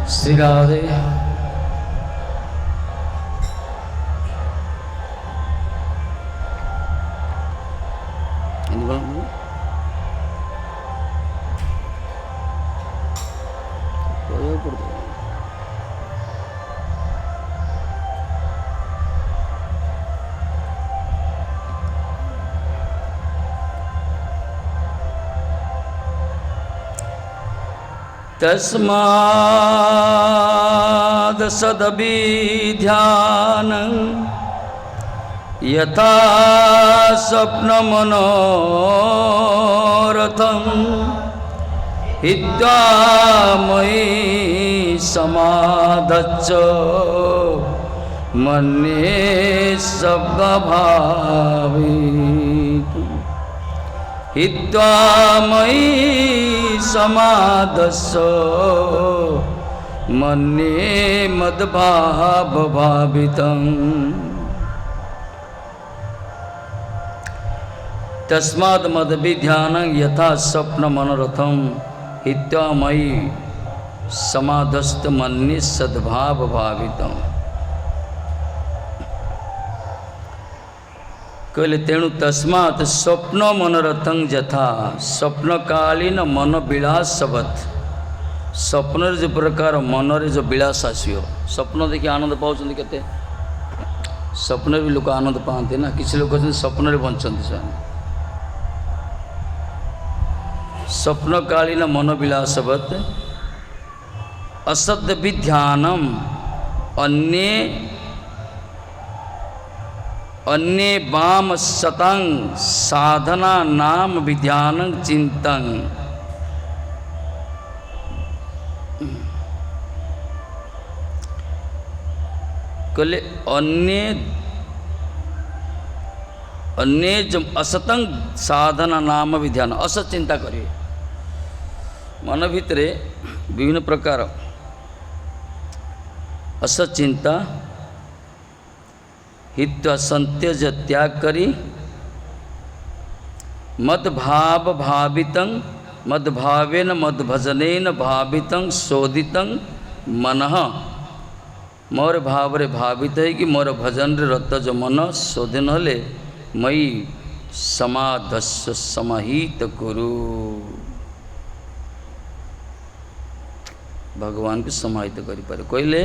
श्री राधे। तस्माद् सदभिध्यानं यथा स्वप्नमनोरथं हित्वा मयि समाधच्च मन्ये शब्दभावित् हित्वा मयि समाधस्स मन्ये मद्भावभावितम्। तस्माद् मद्भिध्यानं यथा स्वप्नमनोरथं हित्वा मयि समाधस्त मन्ये सद्भावभावितम्। कहले तेणु तस्मात् स्वप्न मनोरथं यथा स्वप्नकालीन मन विलासवत स्वप्न जो प्रकार मन रे जो विलास आसो स्वप्न देखिए आनंद पाँच के स्वप्न भी लोक आनंद पाते ना किसी लोग स्वप्न बंचते से स्वप्नकालीन मन विलासवत असद्य विध्यानम अन्ये अन्ये वाम शतं साधना नाम विध्यानं चिंतन। कहले अन्य जो असतं साधना नाम विध्यान असत चिंता करिए मन भितर विभिन्न प्रकार असत चिंता हित्वा संत्यज त्याग करी मद्भाव भावितं मद्भावेन मद्भजनेन भावितं शोधितं मनः मोर भाव रे भावित है कि मोर भजन रे रत जो मन शोधन हले मई समाधस्व समाहित कुरु भगवान के समाहित करि पारे कहले।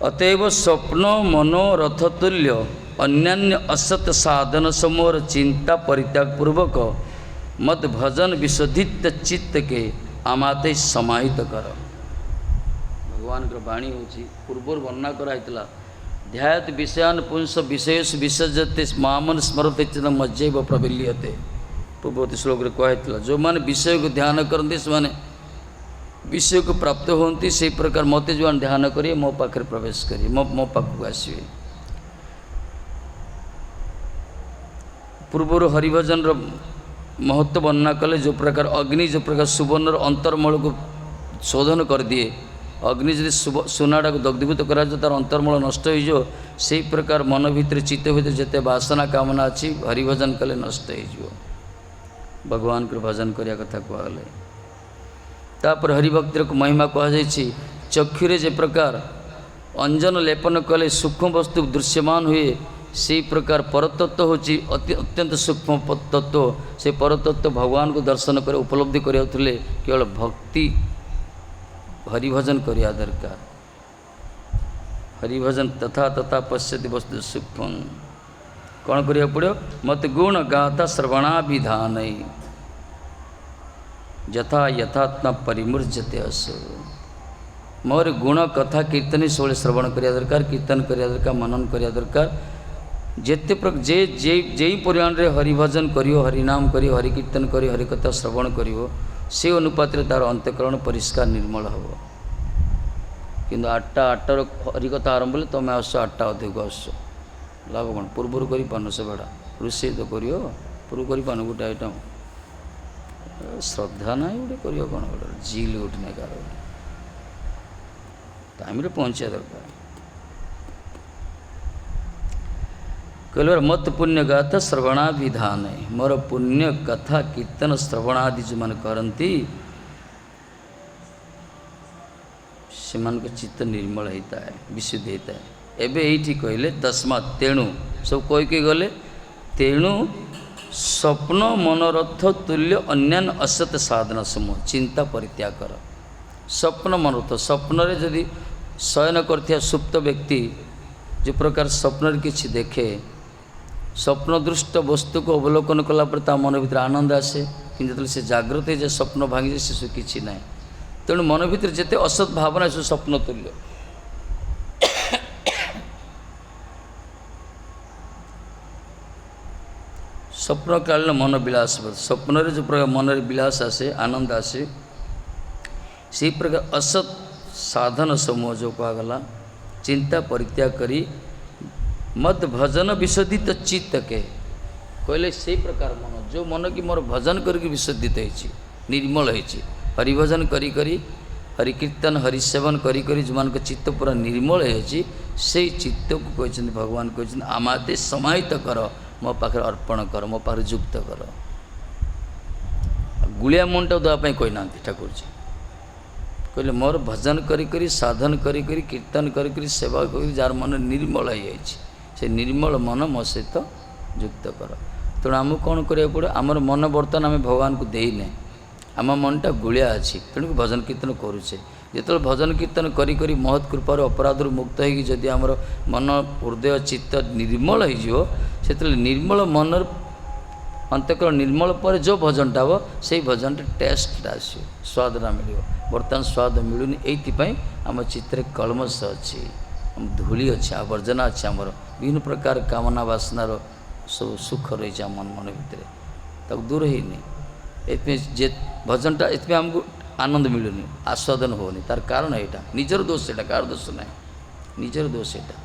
अतएव स्वप्न मनोरथ तुल्य अन्यान्य असत साधन समोर चिंता परित्याग पूर्वक मत भजन विशोधित चित्त के आमाते समाहित कर। भगवान का वाणी होची पूर्व वर्णना कराइतला ध्यात विषयान पुंस विषयस विसर्जते मामन स्मरते चित्त मज्जैव प्रविल्यते पूर्ववर्ती श्लोक रे कहइतला जो माने विषय को ध्यान करते से माने विषय को प्राप्त होती से प्रकार मते जो ध्यान करिए मो पाखे प्रवेश करिए मो पाखक आसवे। पूर्वर हरिभजन महत्व वर्णना कले जो प्रकार अग्नि जो प्रकार सुवर्ण अंतर्मल को शोधन कर दिए अग्नि जब सुनाटा को दग्धीभूत करा तार अंतर्मल नष्ट हो से प्रकार मन भितर चित्त भितर जिते वासना कामना अच्छी हरिभजन कले नष्ट हो भगवान को भजन करिया कथा कहले। तापर हरिभक्तिर को महिमा कहुई चक्षुरे जे प्रकार अंजन लेपन कले सूक्ष्म वस्तु दृश्यमान हुए से प्रकार परतत्व होची अत्यंत सूक्ष्म तत्व से परतत्व भगवान को दर्शन कर उपलब्धि करें केवल भक्ति हरिभजन करिया दरकार हरिभजन तथा तथा पश्यति वस्तु सूक्ष्म कौन करिया पड़ो मत गुण गाथा श्रवणाभिधान यथा यथात्मा परिमूर्जते असो मोर गुण कथा कीर्तन सब श्रवण करिया दरकार कीर्तन करिया दरकार मनन करिया दरकार जेते जे जे जे परिमाण रे हरिभजन करियो हरिनाम करियो हरि कीर्तन करियो हरि कथा श्रवण करियो से अनुपात रे तार अंतःकरण परिष्कार निर्मल हबो। किंतु 8टा हरिकथा आरंभ हेल्ले तुम आस 8टा अधिक आस लाभ कौन पूर्वर कर पान से भाड़ा रोषे तो करियो पूर्व कर पान गोटे आइटम श्रद्धा ना गोटे कर कौन गोटे जिल गोटे नहीं कार टाइम पहुँचा दरकार कहल मत पुण्य गाथा श्रवणाभिधान मोर पुण्य कथा कीर्तन श्रवणादि जो मैंने करती से चित्त निर्मल होता है, विशुद्धि होता है। एबे ये कहले तस्मात् तेणु सब कई गले तेणु स्वप्न मनोरथ तुल्य अन्यान्य असत साधन समूह चिंता परित्याग कर। स्वप्न मनोरथ स्वप्न जदि शयन कर सुप्त व्यक्ति जो प्रकार स्वप्न किसी देखे स्वप्न दृष्ट वस्तु को अवलोकन कलापर मन भर आनंद आसे कि जो से जागृत है स्वप्न भांगी से किसी ना तेणु मन भर जिते असत भावना से स्वप्न तुल्य। स्वप्न कालीन मन विलास स्वप्न जो प्रकार मन विलास आसे आनंद आसे से प्रकार असत साधन समूह जो कहगला चिंता परित्याग करी मद भजन विशोधित चित्त के कहले से प्रकार मन जो मन की मोर भजन करके विशोधित हो निर्मल हो हरिभजन करी करी हरि कीर्तन हरिसेवन करी करी जो मान चित्त पूरा निर्मल हो से चित्त को कहते भगवान कहते आमाते समाहित कर मो पाखे अर्पण कर मो पाखे युक्त कर। गुलिया मनटा देवाई कही ना ठाकुर जी कहले मोर भजन करी करी साधन करी करी कीर्तन करी करी सेवा करी जार मन निर्मल हो से निर्मल मन मो सहित युक्त कर। तेणु आमको कौन करा पड़े आमर मन बर्तमान आम भगवान को देने आम मनटा गुलिया अच्छी तेणु भजन कीर्तन करुचे जो भजन कीर्तन करी करी महत् कृपार अपराध मुक्त होगी जदि आमर मन हृदय चित्त निर्मल हो निर्मल मन अंतकरण निर्मल पर जो भजनटा हम से भजनटा टेस्ट आसो स्वादटा मिल बर्तमान स्वाद मिलूनी ये आम चित्त कलमश अच्छी धूली अच्छी आवर्जना अच्छी आमर विभिन्न प्रकार कामना वासनार सब सुख रही है मन मन भितर दूर ही नहीं जे भजनटा ये आमको आनंद मिलूनी आस्वादन होनी तार कारण यहाँ निजर दोष एटा कार दोष ना निजर दोष एटा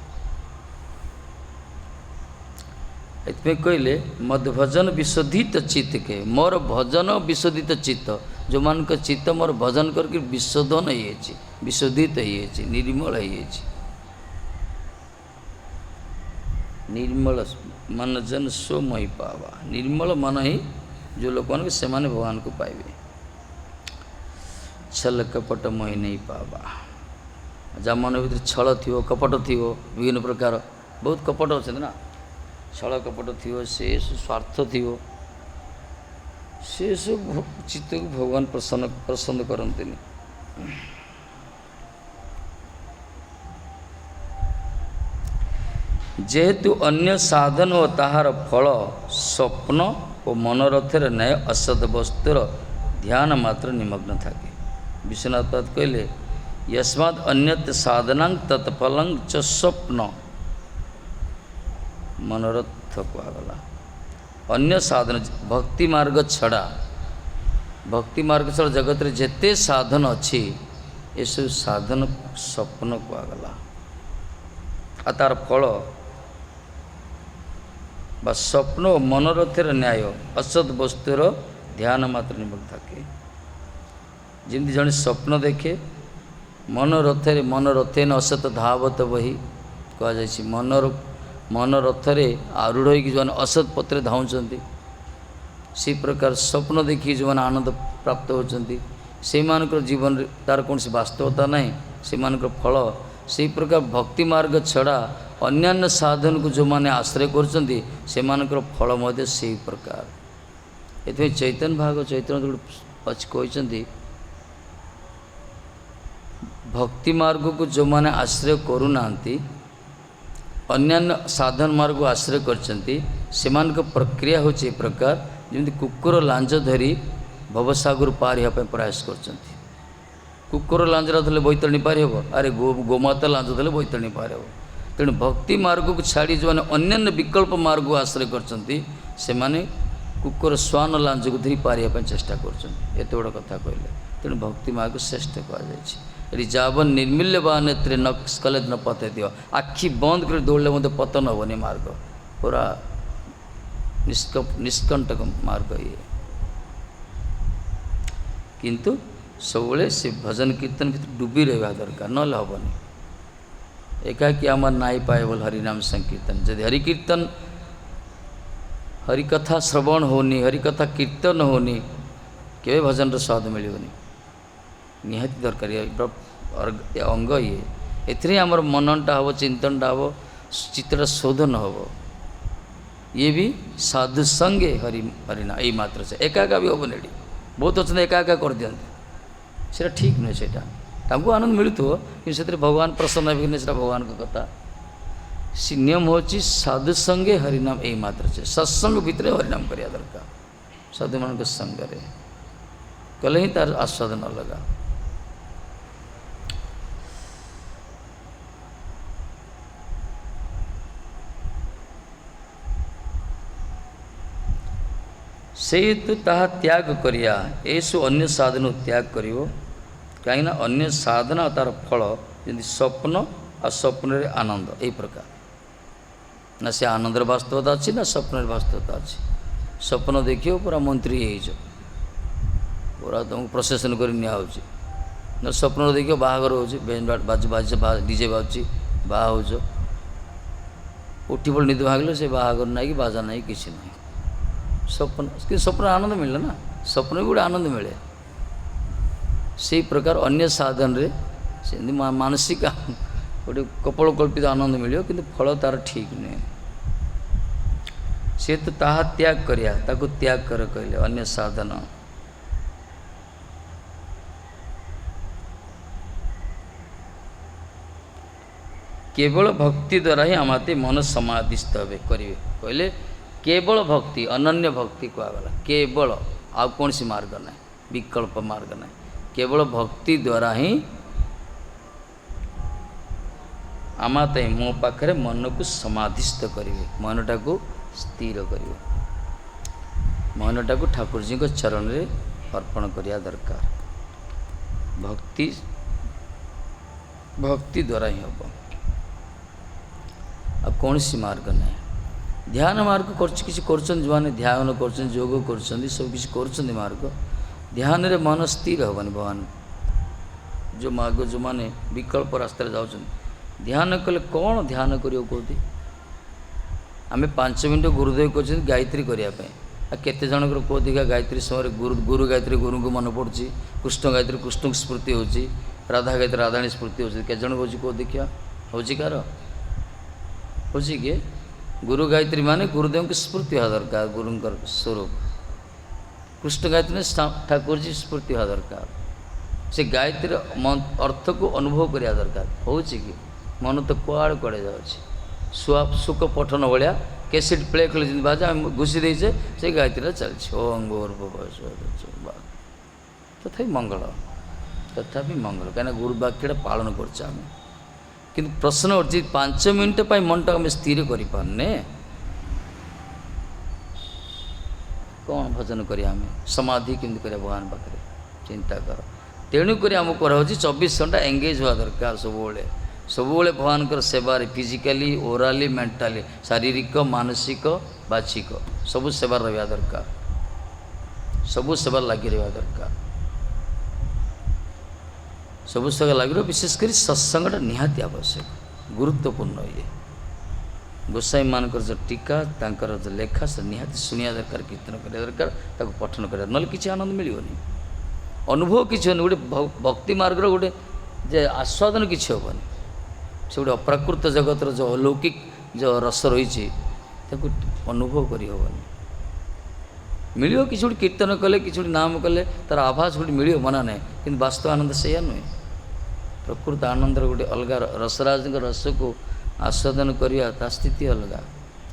ये कहले मद भजन विशोधित चित्त के मोर भजन विशोधित चित्त जो मान का चित्त मोर भजन करके विशोधन हो विशोधित हो निर्मल हो निर्मल मन जन सो मही पावा निर्मल मन ही जो लोग से माने भगवान को पाइबे छल कपट मही नहीं पावा जहाँ मन भर छल थी कपट थी विभिन्न प्रकार बहुत कपट अच्छे ना छल कपट थी से स्वार्थ थी से सब चित्त को भगवान पसंद करते जेहेतु अन्य साधन और ताहार फल स्वप्न और मनोरथर न्याय असत वस्तुर ध्यान मात्र निमग्न थाके। विश्वनाथ कहले यस्मात् अन्यत साधनांग तत्फलं च स्वप्न मनोरथ कहगला अन्य साधन भक्ति मार्ग छड़ा जगत रे जेते साधन अच्छी ये सब साधन स्वप्न कहगला आ तार फल बा स्वप्न और मनोरथर न्याय असत वस्तुर ध्यान मात्र निमग्न थाके। जमी जड़े स्वप्न देखे मनोरथरे मनोरथेन असत धावत बही कह मनोरथरे आरूढ़ हो जो असत पत्र धाउंट से प्रकार स्वप्न देखिए जो आनंद प्राप्त होती से जीवन तार कौन वास्तवता ना से फल से प्रकार भक्ति मार्ग छड़ा अन्यान्य साधन को जो माने आश्रय कर फल से प्रकार ये चैतन्य भाग चैतन्य कहते भक्ति मार्ग को जो माने आश्रय करूना अन्यान्य साधन मार्ग को आश्रय कर प्रक्रिया होची प्रकार जमी कुकुर लांज धरी भवसागर पार होगा प्रयास कर कुकुर लांजरा धरले बैतरणी पार हो अरे गोमाता लांज धरले बैतरणी पार हो तेणु भक्ति मार्ग को छाड़ी जो अन्यान्य विकल्प मार्ग को आश्रय कर कुकुर स्वान लांज को धरी पार होगा चेष्टा कर बड़ कथा कहले तेणु भक्ति मार्ग श्रेष्ठ कहुई जावन निर्मिल्य बा नेत्रे न कले न पते दियो आखि बंद कर दौड़े मत पतन हेनी मार्ग पूरा निष्कंटक मार्ग ये किंतु सब से भजन कीर्तन भर डूबी रहा दरकार ना हेनी एकाकी आम नाई पाए बोल हरिनाम संकीर्तन जदि हरिकीर्तन हरिकथा श्रवण होनी हरिकथा कीर्तन होनी के भजन स्वाद मिलनी निहाती दरकार अंग ये एथिरे आमर मननटा हम चिंतनटा हम चित्तटा शोधन हम ये भी साधु संगे हरिना यही मात्र से एका एका भी हेनी एटी बहुत अच्छा एका एका कर दियंती से ठीक नुहे से आनंद मिलू कि से भगवान प्रसन्न हे से भगवान का कथा सी नियम हूँ साधु संगे हरिनाम यही मात्र से सत्संग भितर हरिनाम करिया दरकार साधु मान संगे कले ही तार आस्वादन अलगा से हेतु ताहा त्याग करिया एसु अन्य साधन त्याग करिवो कहीं अन्य साधना तार फल जमी स्वप्न आ स्वप्न आनंद यही प्रकार ना से आनंद वास्तवता अच्छी ना स्वप्न वास्तवता अच्छी स्वप्न देखियो पूरा मंत्री हो पूरा तुमको प्रसेसन कर ना स्वप्न देखियो बाहागर हो बाज बाज डीजे बाजुची बाहा हो उठी पड़ निद भागले से बाहागर ना कि बाजा ना कि ना स्वप्न कि स्वप्न आनंद मिले ना स्वप्न भी गोटे आनंद मिले से प्रकार अन्य साधन रे से मानसिक गोटे कपल कल्पित आनंद मिले कि फल तार ठीक नुहे से तो ताहा त्याग करिया ताको त्याग कर कहले अन्य साधन केवल भक्ति द्वारा ही आमाते मन समाधिस्थ हे करेंगे कहले केवल भक्ति अनन्य भक्ति कहगला केवल आ कौन सी मार्ग ना विकल्प मार्ग ना केवल भक्ति द्वारा ही आमाते मो पाखरे मन को समाधिस्थ करेंगे मनटा को स्थिर करेंगे मनटा को ठाकुर जी को चरण रे अर्पण करिया दरकार भक्ति भक्ति द्वारा ही हम आ कौन सी मार्ग नहीं ध्यान मार्ग कर ध्यान कर योग कर सब किसी कर मार्ग ध्यान रे मन स्थिर हेनी भगवान जो मार्ग जो माने विकल्प रास्ते जाऊँ ध्यान कले कौन ध्यान करियो कहती आम 5 मिनट गुरुदेव कहते गायत्री करने केते जनकर कौदिका गायत्री समय गुरु गायत्री गुरु को मन पड़ी कृष्ण गायत्री कृष्ण की स्मृति होची राधा गायत्री राधाणी स्मृति होची के जन हो कौदिका होची कार होची किए गुरु गायत्री माने गुरुदेव की स्मृति होगा दरकार गुरुंकर स्वरूप कृष्ण गायत्री में ठाकुर जी स्मृति होगा दरकार से गायत्री अर्थ को अनुभव करिया दरकार होची कि मन तो कुआड़ कुआड़े जाऊँगी सुख पठन भाया कैसेट प्ले कले बाजा घुषी देचे से गायत्री चलती ओम तथा मंगल तथापि मंगल कहीं गुरु वाक्यटा पालन कर कि प्रश्न उठी 5 मिनट पर मन टा स्थिर करने कौन भजन करें समाधि केमती कर भगवान पाखे चिंता कर तेणुक आमको कराऊँ 24 घंटा एंगेज हुआ दरकार सबुबले भगवान सेवा फिजिकाली ओराली मेंटाली शारीरिक मानसिक बाचिक सबू सेवा रहा दरकार सबू सेवा लगी रहा दरकार सबू सेवा लगी विशेषकर सत्संगटा निहाती आवश्यक गुरुत्वपूर्ण ये गोसाई मानकर जो टीका तांकर जो लेखा से निहाती शुणिया दरकार कीर्तन करिया दरकार ताको पठन करिया नले किछि आनंद मिलियोनी अनुभव किछि होनी गोटे भक्ति मार्ग गोटे जे आस्वादन किछि होबनी से गोटे अप्राकृत जगतर जो अलौकिक जो रस रही अनुभव करी होबनी मिलियो किछि गोटे कीर्तन कले किछि गोटे नाम कले तार आभास गोटे मिलियो मना नहीं किंतु वास्तव आनंद से नुहे प्रकृत आनंदर गोटे अलग रसराज रस को आस्वादन करिया ता स्थिति अलग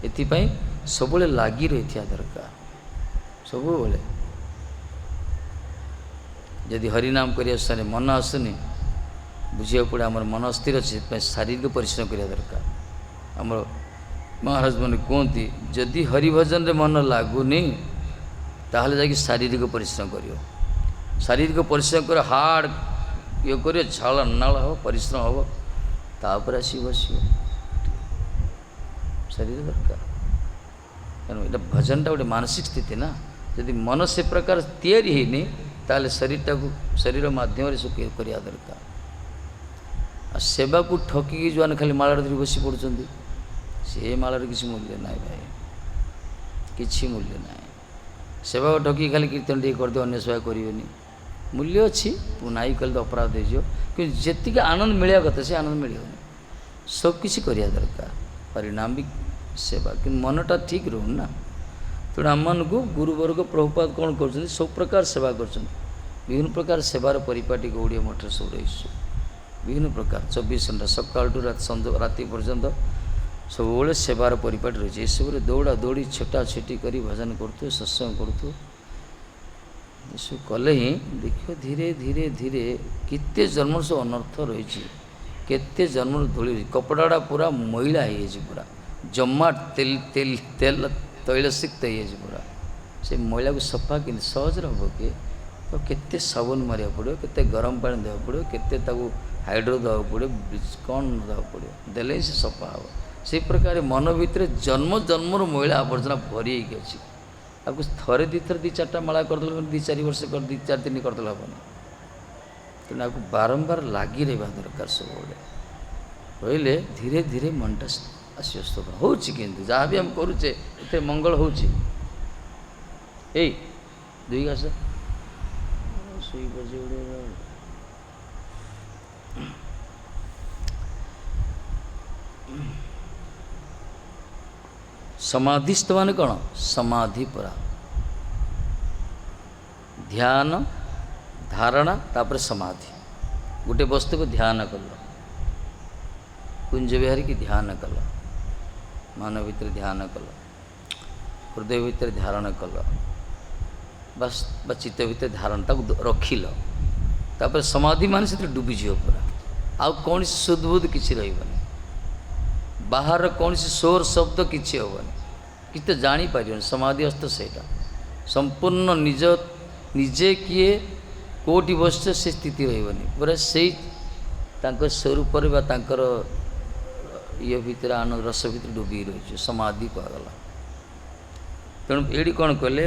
एथिपाई सबुले लागी रही दरकार सबुले यदि हरिनाम करिया सारे मन आसुनी बुझिया पड़े आम मन अस्थिर अच्छे शारीरिक परिश्रम करिया दरकार आम महाराज मैंने कहती जदि हरिभजन रे मन लगुनि ताहले जाकि शारीरिक परिश्रम करियो शारीरिक परिश्रम कर हार्ड ये करियो झाल नाल हम परिश्रम हम तापर आसी बस शरीर दरकार तेणु ये भजनटा गोटे मानसिक स्थिति ना यदि मन से प्रकार तैयारी होनी ताले शरीरटा को शरीर माध्यम से करिया दरकार आ सेवा को ठकिकी जो खाली माला धरी बसी पड़ुं से मालार किसी मूल्य ना भाई किसी मूल्य ना सेवा को ठकिकी खाली कीर्तन टे कर अन्य सेवा करें मूल्य अच्छी नाई कले तो अपराध हो कि जी आनंद मिलवा कथा से आनंद मिलनी सबकिछि करिया दरकार परिणाम भी सेवा कि मनटा ठीक रोना ना तेणु आम मानक गुरुवर्ग प्रभुपाद कौन कर सब प्रकार सेवा कर विभिन्न प्रकार सेवार परिपाटी गौड़िया मठ सब रही विभिन्न प्रकार 24 घंटा सकाल टू राति पर्यंत सब सेवार परिपाटी रही सब दौड़ा दौड़ी छटा छुटी कर भजन करूँ सत्संग करूँ सब कले ही देख धीरे धीरे धीरे केते जन्म सब अनर्थ रही केते जन्म धूली कपड़ा पूरा मैला हो पूरा जमा तेल तेल तेल तैलसिक्त हो पूरा से मैला को सफा कि सहज हम कि तो केते साबुन मारे पड़ो केते गरम पानी देवा पड़ो केते हाइड्रो देवा पड़ो कौन देवा पड़ो देले से सफा हम से प्रकार मन भितर जन्म जन्मर मैला आवर्जना भरी अच्छी आपको थरे दी थर 2-4टा माला करदे 2-4 वर्ष कर 2-4 करदे हेनी तेना आपको बारंबार लगी रहा दरकार सब रही धीरे धीरे मनटा आश्वस्त हो जहाँ भी हम करुचे ये मंगल हो 2 घास सुई बजे समाधिस्थ मान कौन समाधि परा ध्यान धारणा तापर समाधि गोटे वस्तु को ध्यान कल कुंज विहारी की ध्यान कल मन भीतर ध्यान कल हृदय भीतर धारण कल बस चित्त भीतर धारण रखिल तापर समाधि मान से डूबीज पूरा आउ कौन सुदबुद किसी रही बाहर कौन शोर शब्द किसी हेनी कि तो जापर समाधि हस्त से संपूर्ण निज निजे किए कोटी बस से स्थिति रही पूरा से स्वरूप ये भितर आनंद रस भितर डूबी रही समाधि कहगला तेणु ये कौन कहले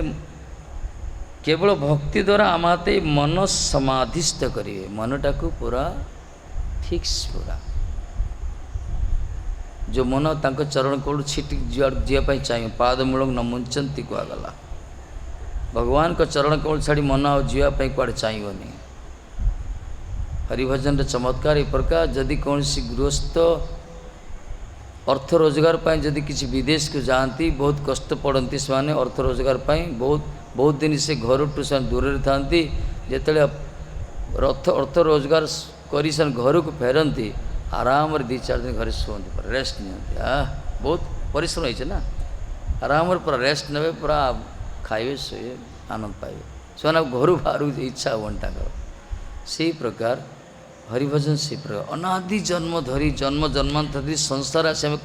केवल भक्ति द्वारा आम हाथे मन समाधिस्थ करेंगे मनटा को पूरा फिक्स पूरा जो मन तांको चरण कौड़ छिटी जीवाई चाहिए पाद मूल न मुंचती कहगला भगवान को चरण कौड़ छाड़ी मन आवाई कड़े चाहिए हरिभजन चमत्कार ये प्रकार जदि कौन सी गृहस्थ अर्थ रोजगार जदि किसी विदेश को जाती बहुत कष्ट पड़ती से अर्थ रोजगार बहुत दिन से घर टू से दूर था जिते अर्थ रोजगार कर घर को फेरती आराम 2-4 दिन घर शुंती रेस्ट नहीं बहुत परिश्रम होती ना आराम पूरा रेस्ट ने पूरा खाए सोए आनंद पाइबे से घर बाहर इच्छा वंटा कर से प्रकार हरिभजन से प्रकार अनादि जन्म धरी जन्म जन्मांतर धरी संसार आसे आम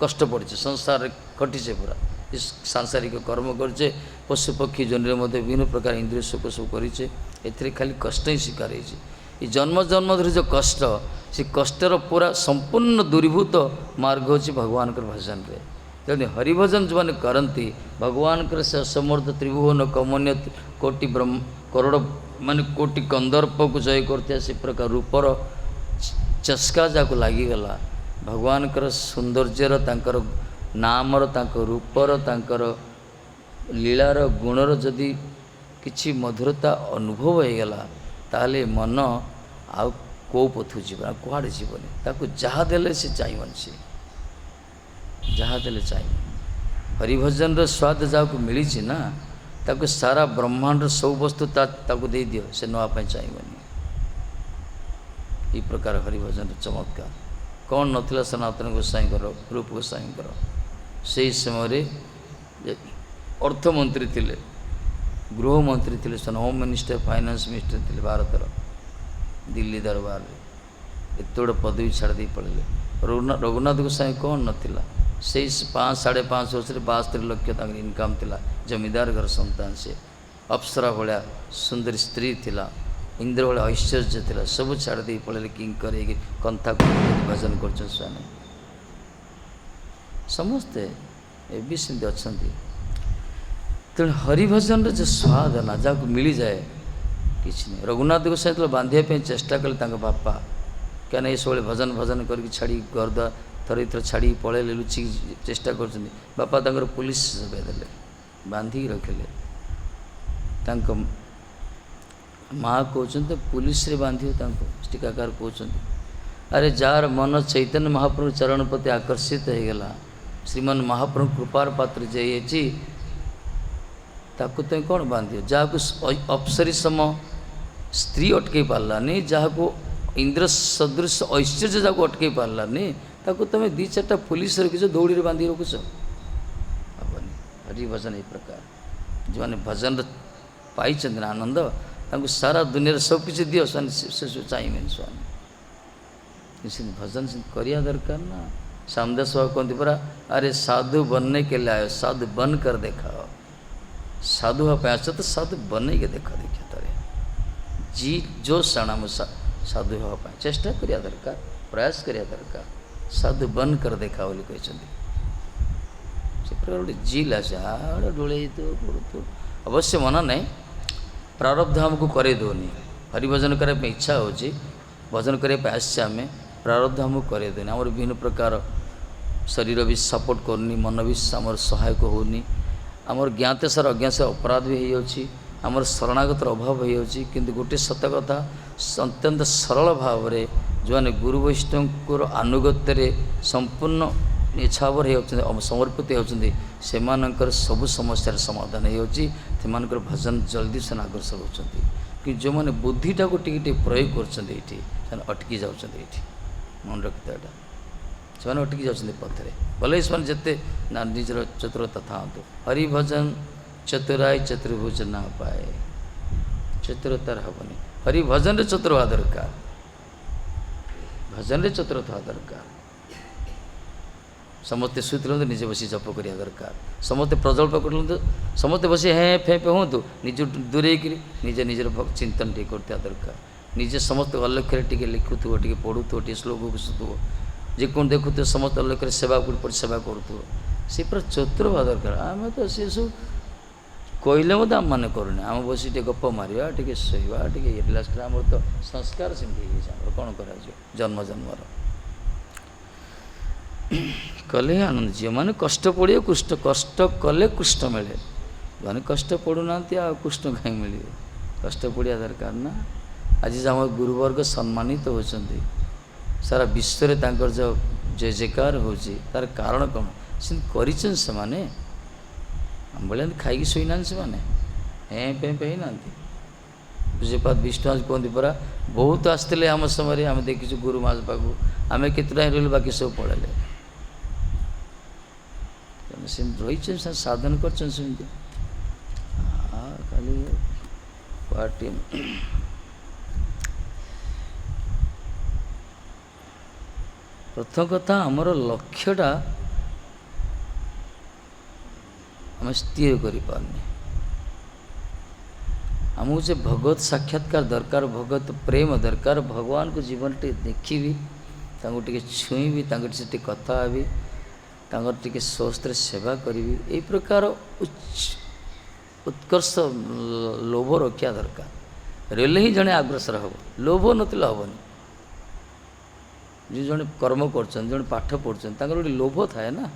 कष्ट पड़े संसार कटिचे पूरा इस सांसारिक कर्म करचे पशु पक्षी जन विभिन्न प्रकार इंद्रिय सुख सब करें ए खाली कष्ट ही शिकार हो जन्म जन्म धरी जो कष्ट से कष्टर पूरा संपूर्ण दूरीभूत मार्ग हो भगवान भजन रे तेणु हरिभजन जो मैंने करती भगवान से असमर्थ त्रिभुवन कमन्य कोटि ब्रह्म करोड़ मान कोटि कंदर्प को जय करते से प्रकार रूपर चस्का जाको लगिगला भगवान सौंदर्यर तांकर नामर तांकर रूपर तांकर लीलार गुणर जदि किछि मधुरता अनुभव होगला ताले मन आ को पथु जीवन कुआड़े जीवन ताको जहाँ देले से चाहिए से जहाँ देले चाहिए हरिभजन स्वाद जाको मिली ना ताको सारा ब्रह्मांड सब वस्तु ताको दे दियो से नवापाई चाहिए ये प्रकार हरिभजन चमत्कार कौन नथिला सनातन गोसाई रूप गोसाई से समय अर्थमंत्री थिले गृहमंत्री थिले होम मिनिस्टर फाइनेंस मिनिस्टर थिले भारतर दिल्ली दरबार एत बड़ पदवी छाड़ दे पड़े रघुनाथ गोसाई कौन नाला से 5-5.5 वर्ष 72 लाख इनकम थिला जमींदार घर संतान से अप्सरा भाया सुंदर स्त्री थिला इंद्र भाया ऐश्वर्य थिला सब छाड़ दे पड़े किंकर कंथा भजन कर समस्ते ए सेमती अच्छा तेणु हरिभजन जो स्वाद ना जहाँ मिल जाए किसी नहीं रघुनाथ गोसाई तो बांधे चेष्टा कले बापा क्या ये सब भजन भजन करके छाड़ी घर द्वार थर थर छाड़ी पड़े लुचि चेष्टा कर बापा तंकर पुलिस देले बांधिक रखिले माँ कहते पुलिस रे बांधियो तांको टीकाकार कहते अरे जार मन चैतन्य महाप्रभु चरण प्रति आकर्षित हो गला श्रीमान महाप्रभु कृपार पात्र जाइए ताकू तुम कौन बांधियो जहाँ अप्सरी सम स्त्री अटकई पार्लानी जहाँ को इंद्र सदृश ऐश्वर्य जहाँ अटकई पार्लानी ताकू तुम दी चार्टा पुलिस रखीच दौड़ी बांधि रखुच हेनी हरि भजन ये प्रकार जो मैंने भजन पाई आनंद तांको सारा दुनिया सब किसी दियो से चाहिए स्वामी भजन करिया दरकार ना सामदास बाबू कहते परा अरे साधु बनने के लिए आयो साधु बन कर दिखाओ साधु हाँ आस तो साधु बन के देखा देखिए तारे जी जो साणा साधु हाँ चेष्टा करिया दरकार प्रयास करिया दरकार साधु बन कर देखा बोली कहते से प्रकार गोटे जिल आसे डोले पड़ू अवश्य मना नहीं प्रारब्ध हमको करे दोनी हरिभजन करने इच्छा हो भजन करने आसचे आम प्रारब्ध हमको करे दोनी आम विभिन्न प्रकार शरीर भी सपोर्ट करनी मन भी आम सहायक होनी आमर ज्ञाते सार अज्ञा से अपराध भी हो आमर शरणागतर अभाव हो किंतु गोटे सत कथा अत्यंत सरल भाव में जो मैंने गुरु वैष्णव आनुगत्य संपूर्ण निछावर हो समर्पित होती से सबु समस्या समाधान हो भजन जल्दी से अग्रसर होती कि जो मैंने बुद्धिटा को टी प्रयोग कर अटकी जाऊँच मन रखता है से अटकी जाती पथरे भले से जिते निजर चतुरता था हरिभजन चतुराई चतुर्भुज ना पाए चतुरतार हेनी हरिभजन चतुर हवा दरकार भजन चतुरता हवा दरकार समस्ते शुते निजे बस जप करिया दरकार समस्ते प्रजल्प कर समस्ते बस हें फे पे हूँ निज दूरे निजे निजर चिंतन टे करता दरकार निजे समस्त अलक्ष्य टे लिखुव टे पढ़ुव टे श्लोक घुषुव जे कौन देखुव समस्त अलक्ष्य सेवा सेवा करुव से पूरा चतुर हवा दरकार आम तो सी सब कहले मत आम मैंने करूना आम बस गप मारा टे शोवा टे रिलाक्स कर तो संस्कार सेमती कौन कर जन्म जन्मर कले आनंद जो मैंने कष्ट पड़े कष्ट कले कृष्ण मिले जो मैंने कष्ट पड़ूना कृष्ण कहीं मिले कष्ट पड़ा दरकार ना आज आम गुरुवर्ग सम्मानित होती सारा विश्व जो जय जयकार हो तार कारण कौन से मैंने भाई खाई शोना से मैंने हें पे पे ना पूज्यपाद विष्णु कहते परा बहुत आसते आम समय आम देखी गुरु माज पाक आम केत रही बाकी सब पढ़ाले रही साधन कर खाली पार्टी प्रथम कथा आमर लक्ष्यटा आम स्थिर कर आमको जो भगवत साक्षात्कार दरकार भगवत प्रेम दरकार भगवान को जीवन टे देखी टे छुईबी टे कथा हेबी टे स्वस्थ सेवा करी यही प्रकार उत्कर्ष लोभ रखा दरकार रेले ही जड़े अग्रसर हम लोभ नथिले हेनी जो जड़े कर्म कर पाठ पढ़ुं गोटे लोभ थाए ना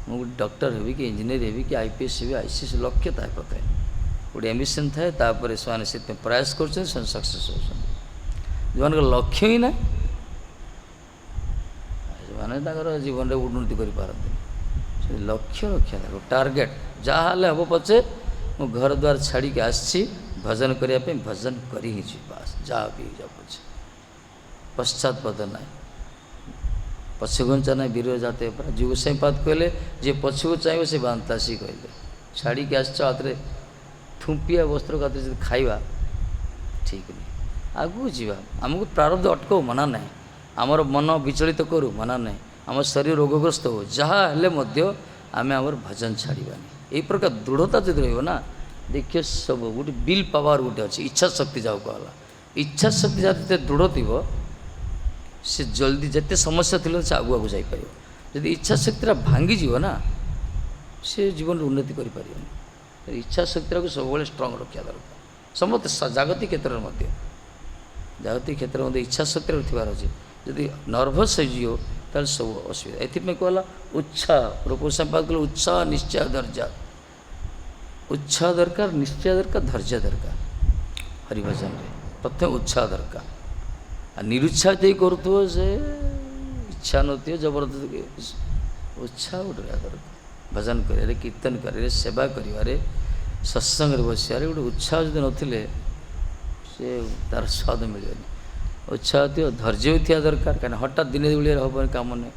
मुझे डॉक्टर हेबी कि इंजीनियर हेबी कि आईपीएस हेबी आईसीएस लक्ष्य थाए प्रथम गोटे एम्बिशन थाए से प्रयास कर सक्सेस हो जो लक्ष्य ही ना मैंने जीवन में उन्नति कर लक्ष्य रखा था टार्गेट जहाँ हम पचे मो घर द्वार छाड़ी आसी भजन करने भजन कर ही बास जहाँ भी जा पचे पश्चातपद ना पछघुंचा ना वीर जाते जी गोसाईपाद कहले जे पछू चाहिए से बांतासी कहले छाड़ी आस हाथ में थुंपिया वस्त्र का खाइबा ठीक नहीं आगू जीवा आमको प्रारब्ध अटकाऊ मना ना आमर मन विचलित करूँ मना ना आम शरीर रोगग्रस्त हो जहाँ हेले आम आमर भजन छाड़ानी यही प्रकार दृढ़ता जो रहा देखिए सब गोटे विल पावर गोटे अच्छी इच्छा शक्ति जाओ कहला इच्छा शक्ति जहाँ दृढ़ थी से जल्दी जिते समस्या थी से आगु आगु जापर जब इच्छा शक्ति भांगी ना से जीवन उन्नति कर इच्छा शक्ति को सब स्ट्रंग रखा दरकार समस्त जागतिक क्षेत्र में जागतिक क्षेत्र में इच्छा शक्ति रखार अच्छे जदि नर्भस हो ताल सब असुविधा ये कहला उत्साह गोसाईपाद कहले उत्साह निश्चय धैर्य उत्साह दरकार निश्चय दरकार धैर्य दरकार हरिभजन प्रथम उत्साह दरकार आ निरुत्साहित ही करुव से इच्छा नथी जबरदस्ती उत्साह गोटे दरकार भजन कर कीर्तन कर सेवा कर सत्संग बसारे गोटे उत्साह जो नथिले से तार स्वाद मिले उत्साह थी धैर्य थी दरकार कहीं हठात दिने दुलिया हम कम नहीं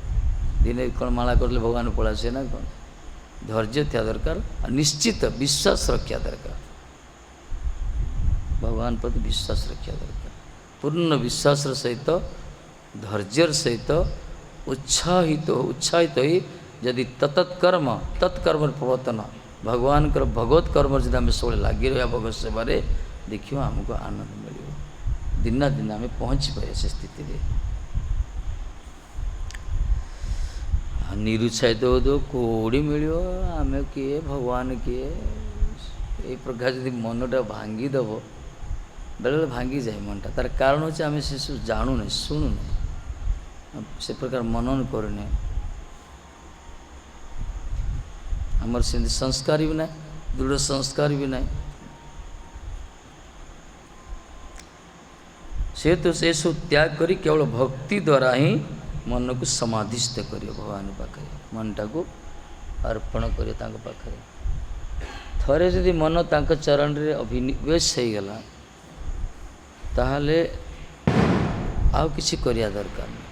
दिने कौन माला करले भगवान पलासे ना कौन धैर्य थी दरकार निश्चित विश्वास रखा दरकार भगवान प्रति विश्वास रखा दरकार पूर्ण विश्वास सहित धैर्य सहित उत्साहित उत्साहित ही यदि तत्कर्म प्रवर्तन भगवान भगवत कर्म जब आम सब लगी रहा भगवत सेवार देखिए आमको आनंद मिल दिना दिन आम पहुँची पारे से स्थिति निरुत्साहित हो तो कौड़ी मिल आम किए भगवान किए ये प्रकार जब मनटा भांगीदेव बेले बेले भांगी जाए मनटा तार कारण हो आम से सब जानू ना शुणु ना से प्रकार मनन करूने आमर से संस्कार भी ना दृढ़ संस्कार भी ना से तो से सब त्याग करी केवल भक्ति द्वारा ही मन को समाधिस्थ करियो भगवान पाखे मनटा को अर्पण करियो तांको पाखे थरे यदि मन तांको चरण रे अभिनिवेश हो गला ताहले आउ किसी करिया दरकार नहीं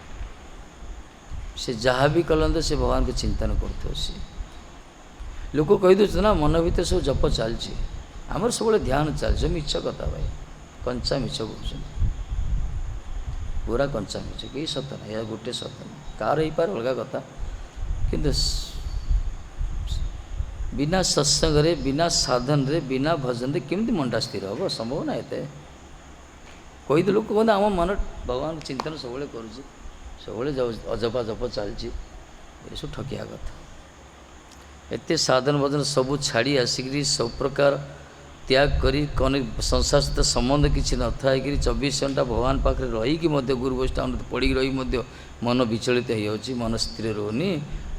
से जहाँ भी कलंद से भगवान को चिंतन करते सी लोक कही दे ना मन भर सब जप चलती आमर सब ध्यान चलती मिछ कथा भाई कंचा मिछ कह पूरा कंचा मिछ कहीं सत ना या गोटे सत ना कार हो पारे अलग कथा किंतु बिना सत्संग रे बिना साधन रे बिना भजन रे केमती मनटा स्थिर हम संभव ना ये कही लोक कहते आम मन भगवान चिंतन सब कर सब अजपा जप चलती ये सब ठकिया कथा एत साधन भजन सबू छाड़ी आसिक सब प्रकार त्याग करी कौन संसार सहित संबंध किसी न था 24 घंटा भगवान पाखे रहीकि गुरु वैष्णव पड़ी रही मन विचलित हो मन स्थिर रोनी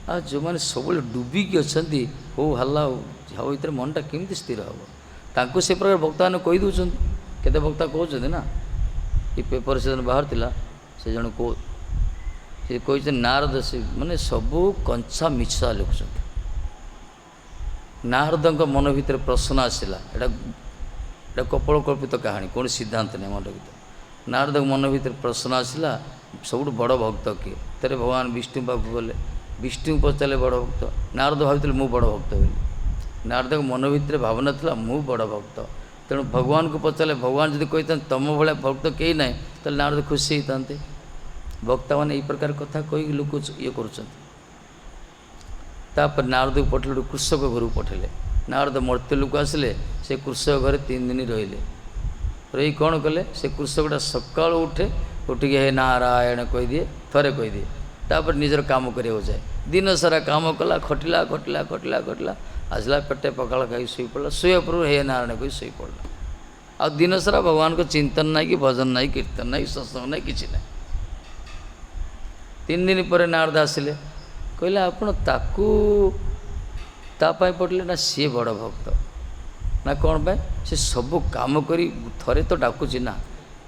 आ जो मैंने सब डुबिकी अच्छा हो हल्ला हो भर मनटा केमती स्थिर हम तांको से प्रकार भक्ता मैंने कही दौरान केते भक्ता कहते ना ये पेपर से बाहर थिला से जन को कहते नारद से माने सबू कंचा मिछा लिखुं नारद मन भर प्रश्न आसला एटा कपल कल्पित कहानी कौन सिद्धांत नहीं मन भर नारद मन भर प्रश्न आसला सब बड़ भक्त किए तेरे भगवान विष्णु पाक गले विष्णु पचारे बड़ भक्त नारद भाई मु बड़ भक्त बोली नारद मन भर भावना था मु बड़ भक्त तेणु भगवान को पचारे भगवान जब कही तुम भाया भक्त कहीं ना तो नारद खुशी होते भक्ता मैंने यही प्रकार कथा कही लोक ये कर नारद को पठेले कृषक घर को पठेले नारद मर्त्य लोक आसिले से कृषक घर 3 दिन रही कौन कले से कृषकटा सका उठे उठिके हे नारायण कही दिए थरे कही दिए तापर निजर काम करिया जाए दिन सारा काम कला खटिला खटिला खटिला खटिला आसला पेटे पखाड़ खाई शोई पड़ा शोया पूर्व हे नारायण कही शोई पड़ा आ दिन सारा भगवान को चिंतन ना कि भजन ना कीर्तन ना सत्संग ना कि ना 3 दिन पर नारद आसिले कहले आपण ताकू तापाई पड़े ना सी बड़ भक्त ना कौन पाए से सब काम करी थरे तो डाकुची ना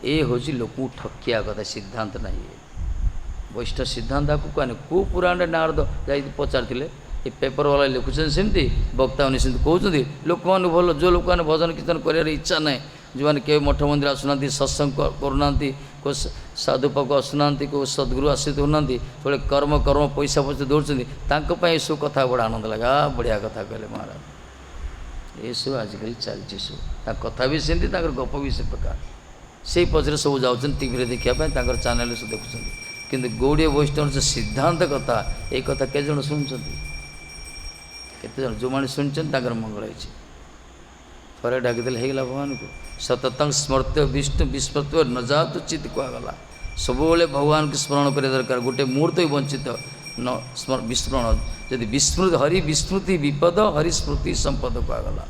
ये हूँ लोक ठकिया कथा सिद्धांत ना ये वैष्णव सिद्धांत आपको कहने कौ पुराण नारद जा पचारे ये पेपर वाला लिखुन सेमती वक्ता मैंने सेमती कहते लोक मैंने भल जो लोक मैंने भजन कीर्तन कर इच्छा ना जो मैंने के मठ मंदिर आसुना सत्संग करूना को साधु पाक आसुना को सद्गुरु आश्रित होना थोड़े कर्म कर्म पैसा पैसा दौड़ते सब कथा बड़ा आनंद लगा बढ़िया कथा कहले महाराज ये सब आजिकल चलती सब कथा भी सेमती गप भी से प्रकार से पचरे सब जाऊँ टीवी देखापी चैनल सब देखुं किंतु गौड़ीय वैष्णव जो सिद्धांत कथा ये कथा के जन शुणुं केते जो मैंने शुणुं मंगल होती थोड़े डाकिदेले होगा भगवान को सततं स्मर्त्य विष्णु विस्मृत्य न जातु चित कहगला सब भगवान को स्मरण कर दरकार गोटे मुहूर्त भी वंचित न विस्मरण यदि विस्मृति हरि विस्मृति विपद हरि स्मृति संपद कहगला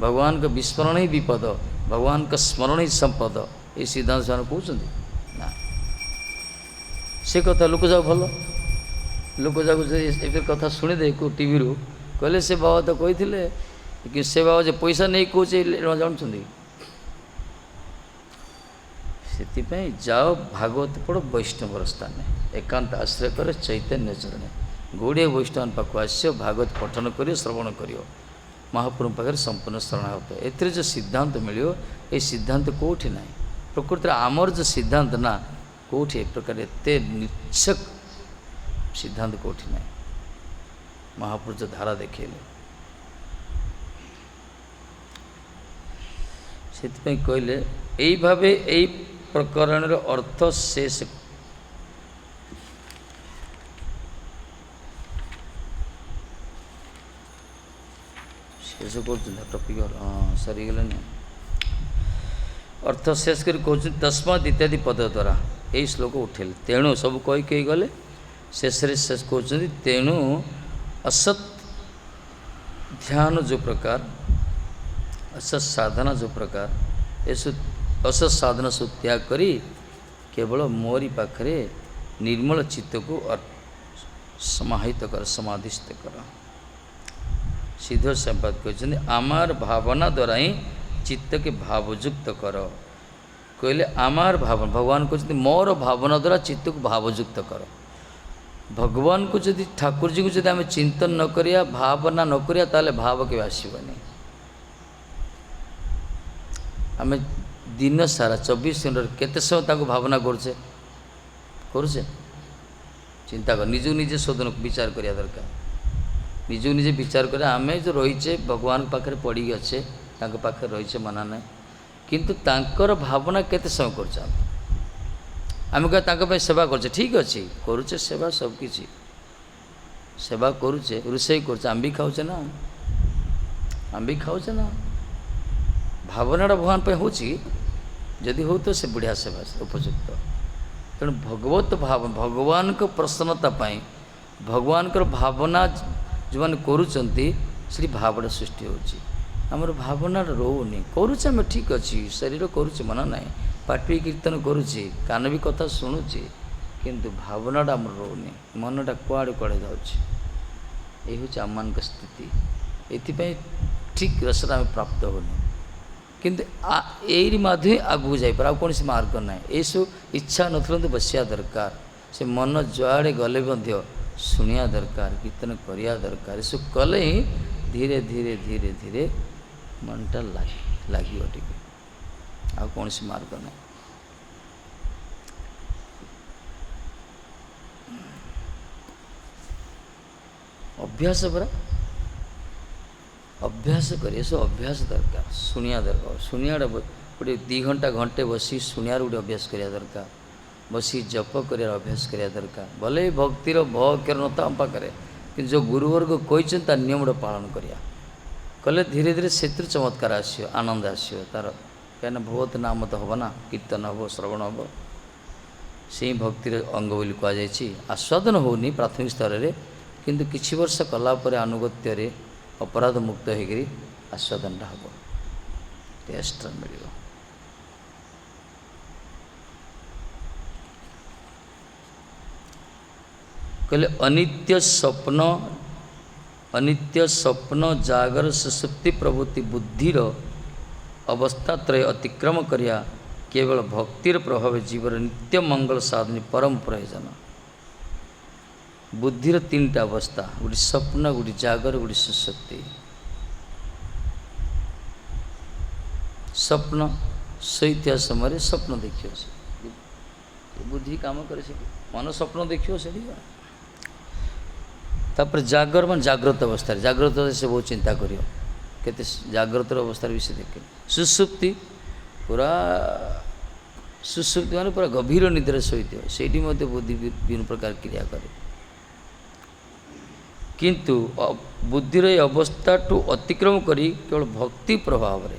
भगवान का विस्मरण ही विपद भगवान का स्मरण ही संपद ये सिद्धांत से कहते ना से कथा लोक जाओ भल लोक जाक कथा शुणी दे को टीवी रू कहले से बाबा तो कही कि से बाबा जो पैसा नहीं कौचे जानते ସେଥିପାଇଁ ଯାଅ ଭାଗବତ ପଢ଼ ବୈଷ୍ଣବର ସ୍ଥାନେ ଏକାନ୍ତ ଆଶ୍ରୟ କର ଚୈତନ୍ୟ ଚରଣେ। ଗୁଡ଼ିଏ ବୈଷ୍ଣବ ପାଖକୁ ଆସିବ, ଭାଗବତ ପଠନ କରିବ, ଶ୍ରବଣ କରିବ, ମହାପ୍ରଭୁଙ୍କ ପାଖରେ ସମ୍ପୂର୍ଣ୍ଣ ଶରଣାଗତ। ଏଥିରେ ଯେଉଁ ସିଦ୍ଧାନ୍ତ ମିଳିବ, ଏ ସିଦ୍ଧାନ୍ତ କେଉଁଠି ନାହିଁ। ପ୍ରକୃତରେ ଆମର ଯେଉଁ ସିଦ୍ଧାନ୍ତ ନା, କେଉଁଠି ଏ ପ୍ରକାର ଏତେ ନିଚ୍ଛକ ସିଦ୍ଧାନ୍ତ କେଉଁଠି ନାହିଁ। ମହାପ୍ରଭୁ ଯେଉଁ ଧାରା ଦେଖେଇଲେ, ସେଥିପାଇଁ କହିଲେ ଏଇ ଭାବେ ଏଇ ପ୍ରକରଣର ଅର୍ଥ ଶେଷ କରୁଛନ୍ତି। ଟପିକ୍ ସରିଗଲାନି, ଅର୍ଥ ଶେଷ କରି କହୁଛନ୍ତି ତସ୍ମାତ୍ ଇତ୍ୟାଦି ପଦ ଦ୍ୱାରା ଏଇ ଶ୍ଲୋକ ଉଠେଇଲେ। ତେଣୁ ସବୁ କହି ଗଲେ, ଶେଷରେ ଶେଷ କହୁଛନ୍ତି ତେଣୁ ଅସତ୍ ଧ୍ୟାନ ଯେଉଁ ପ୍ରକାର, ଅସତ୍ ସାଧନା ଯେଉଁ ପ୍ରକାର, ଏସବୁ ଅସତ୍ ସାଧନା ସବୁ ତ୍ୟାଗ କରି କେବଳ ମୋରି ପାଖରେ ନିର୍ମଳ ଚିତ୍ତକୁ ସମାହିତ କର, ସମାଧିସ୍ଥ କର। ସିଦ୍ଧ ସମ୍ପାଦ କହିଛନ୍ତି ଆମର ଭାବନା ଦ୍ୱାରା ହିଁ ଚିତ୍ତକେ ଭାବଯୁକ୍ତ କର। କହିଲେ ଆମର ଭାବନା, ଭଗବାନ କହୁଛନ୍ତି ମୋର ଭାବନା ଦ୍ୱାରା ଚିତ୍ତକୁ ଭାବଯୁକ୍ତ କର। ଭଗବାନଙ୍କୁ ଯଦି, ଠାକୁରଜୀଙ୍କୁ ଯଦି ଆମେ ଚିନ୍ତନ ନ କରିବା, ଭାବନା ନ କରିବା, ତାହେଲେ ଭାବ କେବେ ଆସିବନି। ଆମେ ଦିନ ସାରା 24 ଘଣ୍ଟାରେ କେତେ ସମୟ ତାଙ୍କୁ ଭାବନା କରୁଛେ? ଚିନ୍ତା କର, ନିଜକୁ ନିଜେ ଶୋଧନ ବିଚାର କରିବା ଦରକାର। ନିଜକୁ ନିଜେ ବିଚାର କରିବା, ଆମେ ଯେଉଁ ରହିଛେ ଭଗବାନଙ୍କ ପାଖରେ ପଡ଼ିକି ଅଛେ, ତାଙ୍କ ପାଖରେ ରହିଛେ ମନା ନାହିଁ, କିନ୍ତୁ ତାଙ୍କର ଭାବନା କେତେ ସମୟ କରୁଛେ? ଆମେ କହିବା ତାଙ୍କ ପାଇଁ ସେବା କରୁଛେ, ଠିକ୍ ଅଛି, କରୁଛେ ସେବା, ସବୁକିଛି ସେବା କରୁଛେ, ରୋଷେଇ କରୁଛେ, ଆମେ ବି ଖାଉଛେ ନା, ଭାବନାଟା ଭଗବାନ ପାଇଁ ହେଉଛି। ଯଦି ହଉ ତ ସେ ବଢ଼ିଆ ସେବା ଉପଯୁକ୍ତ। ତେଣୁ ଭଗବାନଙ୍କ ପ୍ରସନ୍ନତା ପାଇଁ ଭଗବାନଙ୍କର ଭାବନା ଯେଉଁମାନେ କରୁଛନ୍ତି, ସେଠି ଭାବଟା ସୃଷ୍ଟି ହେଉଛି। ଆମର ଭାବନାଟା ରହୁନି, କରୁଛେ ଆମେ, ଠିକ୍ ଅଛି, ଶରୀର କରୁଛେ ମନା ନାହିଁ, ପାଟି କୀର୍ତ୍ତନ କରୁଛି, କାନ ବି କଥା ଶୁଣୁଛି, କିନ୍ତୁ ଭାବନାଟା ଆମର ରହୁନି, ମନଟା କୁଆଡ଼େ ଯାଉଛି। ଏଇ ହେଉଛି ଆମମାନଙ୍କ ସ୍ଥିତି। ଏଥିପାଇଁ ଠିକ୍ ରସଟା ଆମେ ପ୍ରାପ୍ତ ହେଉନି। କିନ୍ତୁ ଏଇରି ମାଧ୍ୟମରେ ଆଗକୁ ଯାଇପାରେ, ଆଉ କୌଣସି ମାର୍ଗ ନାହିଁ। ଏସବୁ ଇଚ୍ଛା ନଥିଲେ ବସିବା ଦରକାର, ସେ ମନ ଯୁଆଡ଼େ ଗଲେ ମଧ୍ୟ ଶୁଣିବା ଦରକାର, କୀର୍ତ୍ତନ କରିବା ଦରକାର। ଏସବୁ କଲେ ହିଁ ଧୀରେ ଧୀରେ ଧୀରେ ଧୀରେ ମନଟା ଲାଗିବ ଟିକେ, ଆଉ କୌଣସି ମାର୍ଗ ନାହିଁ। ଅଭ୍ୟାସ ପରା, ଅଭ୍ୟାସ କରି, ଏସବୁ ଅଭ୍ୟାସ ଦରକାର, ଶୁଣିବା ଦରକାର। ଶୁଣିବାଟା ଗୋଟେ 2 ଘଣ୍ଟା ଘଣ୍ଟେ ବସି ଶୁଣିବାର ଗୋଟେ ଅଭ୍ୟାସ କରିବା ଦରକାର, ବସି ଜପ କରିବାର ଅଭ୍ୟାସ କରିବା ଦରକାର। ଭଲେ ଭକ୍ତିର ଭ ଅକ୍ଷର ନତା ଆମ ପାଖରେ, କିନ୍ତୁ ଯେଉଁ ଗୁରୁବର୍ଗ କହିଛନ୍ତି ତା ନିୟମଟା ପାଳନ କରିବା, କଲେ ଧୀରେ ଧୀରେ ସେଥିରୁ ଚମତ୍କାର ଆସିବ, ଆନନ୍ଦ ଆସିବ ତାର। କାହିଁକିନା ଭଗବତ ନାମ ତ ହେବ ନା, କୀର୍ତ୍ତନ ହେବ, ଶ୍ରବଣ ହେବ, ସେଇ ଭକ୍ତିର ଅଙ୍ଗ ବୋଲି କୁହାଯାଇଛି। ଆସ୍ୱାଦନ ହେଉନି ପ୍ରାଥମିକ ସ୍ତରରେ, କିନ୍ତୁ କିଛି ବର୍ଷ କଲା ପରେ ଆନୁଗତ୍ୟରେ ଅପରାଧ ମୁକ୍ତ ହୋଇକରି ଆସ୍ୱାଦନଟା ହେବ, ଟେଷ୍ଟଟା ମିଳିବ। କହିଲେ ଅନିତ୍ୟ ସ୍ୱପ୍ନ ଜାଗର ସୁଷୁପ୍ତି ପ୍ରଭୃତି ବୁଦ୍ଧିର ଅବସ୍ଥାତ୍ରୟ ଅତିକ୍ରମ କରିବା କେବଳ ଭକ୍ତିର ପ୍ରଭାବରେ ଜୀବର ନିତ୍ୟ ମଙ୍ଗଳ ସାଧନ ପରମ ପ୍ରୟୋଜନ। ବୁଦ୍ଧିର 3ଟା ଅବସ୍ଥା, ଗୋଟେ ସ୍ୱପ୍ନ, ଗୋଟେ ଜାଗର, ଗୋଟେ ସୁଷୁପ୍ତି। ସ୍ୱପ୍ନ, ଶୋଇଥିବା ସମୟରେ ସ୍ୱପ୍ନ ଦେଖିବ, ସେ ବୁଦ୍ଧି କାମ କରେ, ସେଠି ମନ ସ୍ୱପ୍ନ ଦେଖିବ ସେଠି। ତାପରେ ଜାଗର ମାନେ ଜାଗ୍ରତ ଅବସ୍ଥାରେ, ଜାଗ୍ରତ ସେ ବହୁତ ଚିନ୍ତା କରିବ, କେତେ ଜାଗ୍ରତର ଅବସ୍ଥାରେ ବି ସେ ଦେଖେ। ସୁଷୁପ୍ତି ମାନେ ପୁରା ଗଭୀର ନିଦ୍ରାରେ ଶୋଇଥିବ, ସେଇଠି ମଧ୍ୟ ବୁଦ୍ଧି ବିଭିନ୍ନ ପ୍ରକାର କ୍ରିୟା କରେ। କିନ୍ତୁ ବୁଦ୍ଧିର ଏ ଅବସ୍ଥାଠୁ ଅତିକ୍ରମ କରି କେବଳ ଭକ୍ତି ପ୍ରଭାବରେ,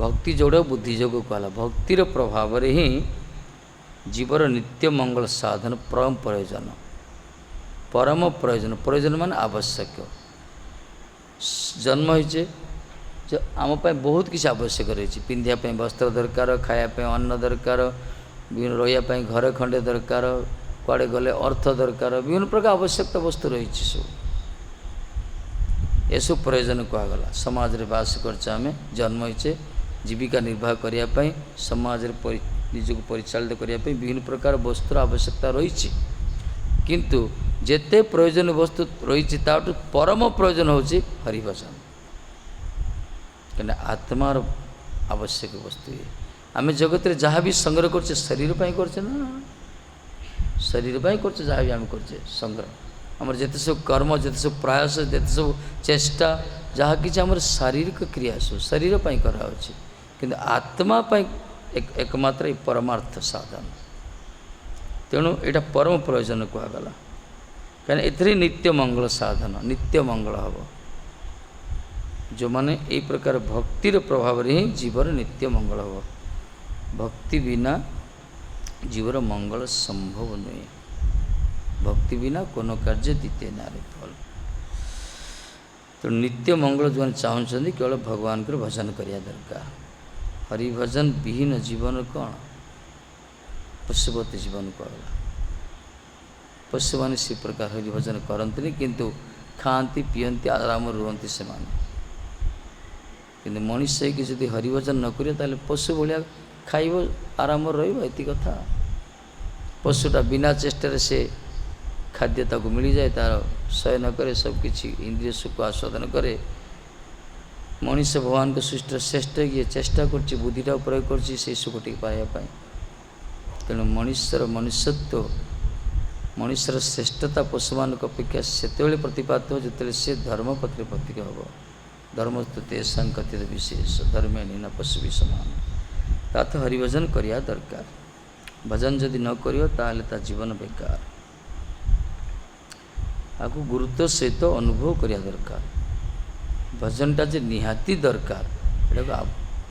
ଭକ୍ତି ଯୋଗୁଁ ବୁଦ୍ଧି ଯୋଗ କୁହାଗଲା, ଭକ୍ତିର ପ୍ରଭାବରେ ହିଁ ଜୀବର ନିତ୍ୟ ମଙ୍ଗଳ ସାଧନ ପରମ ପ୍ରୟୋଜନ। ପ୍ରୟୋଜନ ମାନେ ଆବଶ୍ୟକ। ଜନ୍ମ ହେଇଛେ ଯେ ଆମ ପାଇଁ ବହୁତ କିଛି ଆବଶ୍ୟକ ରହିଛି, ପିନ୍ଧିବା ପାଇଁ ବସ୍ତ୍ର ଦରକାର, ଖାଇବା ପାଇଁ ଅନ୍ନ ଦରକାର, ବିଭିନ୍ନ ରହିବା ପାଇଁ ଘର ଖଣ୍ଡେ ଦରକାର, କୁଆଡ଼େ ଗଲେ ଅର୍ଥ ଦରକାର, ବିଭିନ୍ନ ପ୍ରକାର ଆବଶ୍ୟକତା ବସ୍ତୁ ରହିଛି। ସବୁ ଏସବୁ ପ୍ରୟୋଜନ କୁହାଗଲା। ସମାଜରେ ବାସ କରୁଛେ, ଆମେ ଜନ୍ମ ହେଇଛେ ଜୀବିକା ନିର୍ବାହ କରିବା ପାଇଁ, ସମାଜରେ निजक परिचालित करने विभिन्न प्रकार वस्तुर आवश्यकता रही किंतु जेते प्रयोजन वस्तु रही परम प्रयोजन होची हरिभजन कहीं आत्मार आवश्यक वस्तु ये आम जगत रे जहाँ भी संग्रह करछे शरीर पाई करछे ना शरीर पाई करछे जहाँ भी आम करछे संग्रह आमर जेते सब कर्म जेते सब प्रयास जेते सब चेष्टा जहाँ कि आमर शारीरिक क्रिया सब शरीर पाई करा होछि किंतु आत्मा पाई एकमात्र परमार्थ साधन तेणु यहाँ परम प्रयोजन कहगला कहीं एथरे नित्य मंगल साधन नित्य मंगल हम जो माने यही प्रकार भक्तिर प्रभाव रे ही जीवर नित्य मंगल हम भक्ति बिना जीवर मंगल संभव नुहे भक्ति बिना कोनो कार्य दीते नारे फल तो नित्य मंगल जो चाहते केवल भगवान को भजन करिया दरकार हरिभजन विहीन जीवन कौन पशुपति जीवन कहला पशु मैंने से प्रकार हरिभजन करते किंतु खाती पीहती आराम रुहति से किंतु मनुष्य कि जदि हरिभजन न करियो ताले पशु भाया खाइब आराम रही कथा पशुटा बिना चेष्टार से खाद्य ताको मिल जाए तार शयन करे सबकि इंद्रिय सुख आस्वादन करे मनुष्य भगवान को सृष्टि श्रेष्ठ किए चेष्टा कर बुद्धिटा प्रयोग कर सुख टी पाइबापी तेणु मनुष्यर मनुष्यत्व मनुष्यर श्रेष्ठता पशुमान अपेक्षा से प्रतिपादित हो जो से धर्म पत्र प्रतीक हम धर्म तो तेषा कथित विशेष धर्मे नीन पशु भी समान ता तो हरिभजन करिया दरकार भजन जदि न करियो ताले ता जीवन बेकार आपको गुरुत्व सहित तो अनुभव करिया दरकार भजनटा जे निहाती दरकार एटा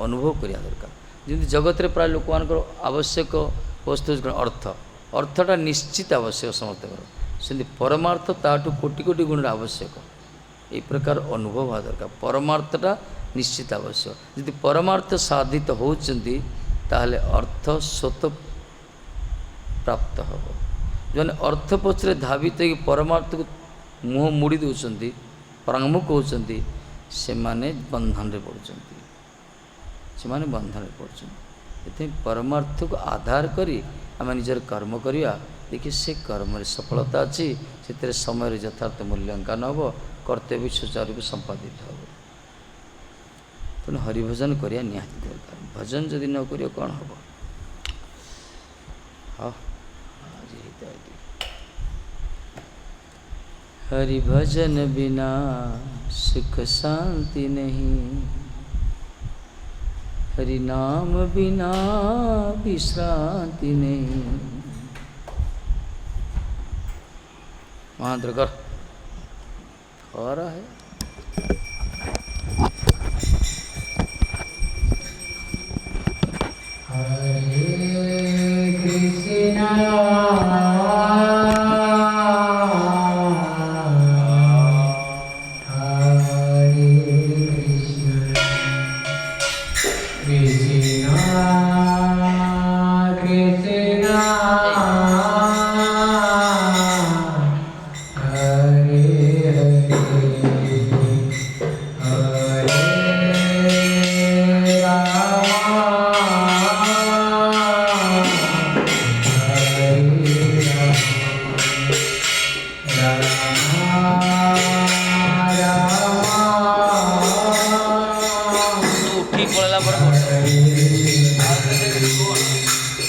अनुभव करिया दरकार जमी जगत रे प्राय लोक मान आवश्यक वस्तु अर्थ अर्थटा निश्चित आवश्यक समस्त से परमार्थ ताठू कोटि कोटि गुण आवश्यक ये प्रकार अनुभव हवा दरकार परमार्थटा निश्चित आवश्यक यदि परमार्थ साधित होती ताहले अर्थ स्वत प्राप्त हम जो अर्थ पछरे धावित हो परमार्थ को मुँह मुड़ी दौरान प्रांगमुख होती से बंधन रे पड़ुछंती से बंधन रे पड़ुछंती परमार्थ को आधार करी आम निजर कर्म करिया देखिए से कर्म रे सफलता अच्छी से समय यथार्थ मूल्यांकन हम कर्तव्य सुचारू संपादित हम तेणु हरिभजन करिया निहाती दरकार भजन जदि न करियो कौन हम हाँ हरिभजन बिना सुख शांति नहीं हरि नाम बिना विश्रांति नहीं मंत्र कर हो रहा है Yeah.